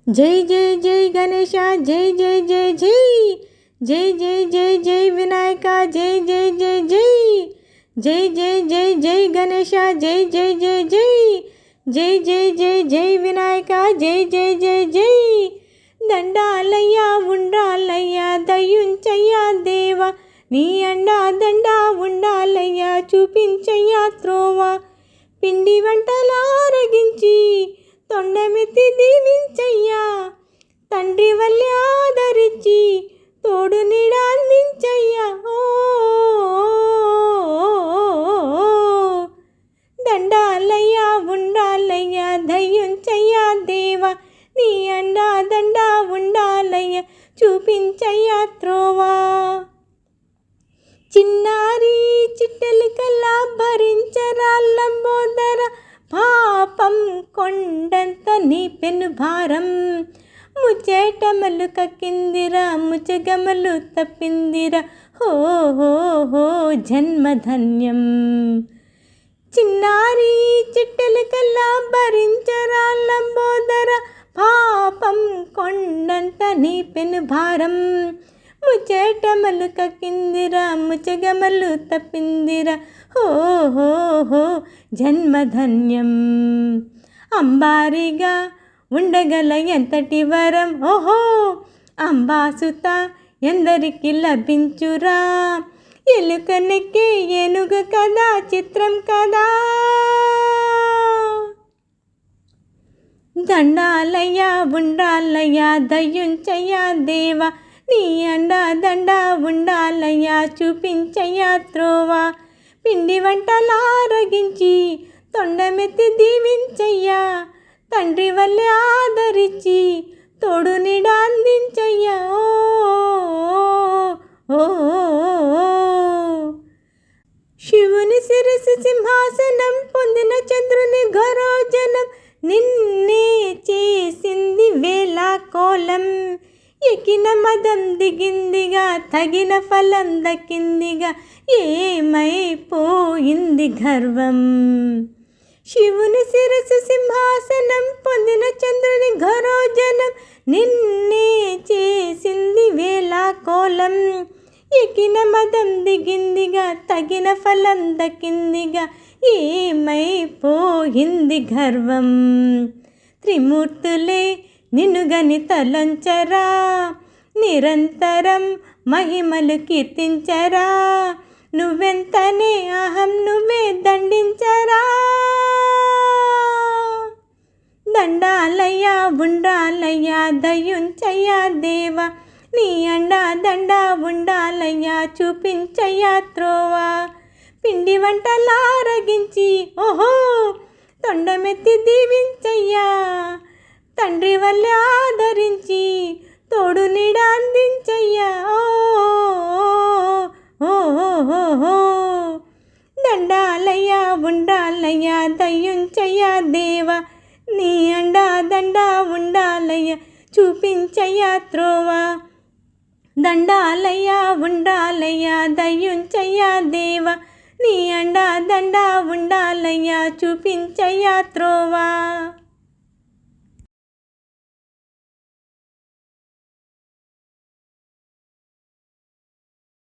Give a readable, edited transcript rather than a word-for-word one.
जय जय जय गणेशा, जय जय जय जय, जय जय जय जय विनायका, जय जय जय जय, जय जय जय जय गणेशा, जय जय जय जय, जय जय जय जय विनायका, जय जय जय जय. దండాలయ్యా ఉండాలయ్యా దయ్యుంచయ్యా దేవా, నీ అండా దండా ఉండాలయ్యా చూపించయ్యా త్రోవా. పిండి వంటలారగించి తొండమెత్తి దీవించయ్యా, తండ్రి వల్లే ఆదరించి తోడు నీడ అందించయ్యా. ఓ దండాలయ్యా ఉండాలయ్యా దయ్యుంచయ్యా దేవా, నీ అండా దండా ఉండాలయ్యా చూపించయ్యా త్రోవా. చిన్నారి చిట్టెలికల్లా భరించరా లంబోదర, పాపం కొండంత నీ పెను భారం. ముచ్చేటమలు కక్కిందిరా ముచ్చగమలు తప్పిందిరా, హో హో హో జన్మధన్యం. చిన్నారి చిట్టెలికల్లా భరించరా లంబోదర, పాపం కొండంత నీ పెను భారం. ముచ్చేటమలు కక్కిందిరా ముచ్చగమలు తప్పిందిరా, హో హో హో జన్మధన్యం. అంబారిగా ఉండగల ఎంతటి వరం, ఓహో అంబాసుత ఎందరికి లభించురా. ఎలుక నెక్కే ఏనుగు కదా చిత్రం కదా. దండాలయ్యా ఉండాలయ్యా దయ్యుంచయ్యా దేవా, నీ అండా దండా ఉండాలయ్యా చూపించయ్యా త్రోవా. పిండి వంటలారగించి తొండమెత్తి దీవించయ్యా, తండ్రి వల్లే ఆదరించి తోడు నీడ అందించయ్యా. ఓ శివుని శిరసు సింహాసనం పొందిన చంద్రుని ఘరోజనం, నిన్నే చేసింది వేళ కోలం. ఎక్కిన మదం దిగిందిగా తగిన ఫలం దక్కిందిగా, ఏమైపోయింది గర్వం. శివుని శిరసు సింహాసనం పొందిన చంద్రుని ఘరోజనం, నిన్నే చేసింది వేళ కోలం. ఎక్కిన మదం దిగిందిగా తగిన ఫలం దక్కిందిగా, ఏమైపోయింది గర్వం. త్రిమూర్తులే నిన్నుగని తలంచరా, నిరంతరం మహిమలు కీర్తించరా. నువ్వెంతనే అహం నువ్వే దండించరా. దండాలయ్యా ఉండాలయ్యా దయ్యుంచయ్యా దేవా, నీ అండా దండా ఉండాలయ్యా చూపించయ్యా త్రోవా. పిండి వంటలారగించి ఓహో తొండమెత్తి దీవించయ్యా, తండ్రి వల్లే ఆదరించి తోడు నీడ అందించయ్యా. ఓ దండాలయ్యా ఉండాలయ్యా దయ్యుంచయ్యా దేవా, నీ అండా దండా ఉండాలయ్యా చూపించయ్యా త్రోవా. దండాలయ్యా ఉండాలయ్యా దయ్యుంచయ్యా దేవా, నీ అండా దండా ఉండాలయ్యా చూపించయ్యా త్రోవా.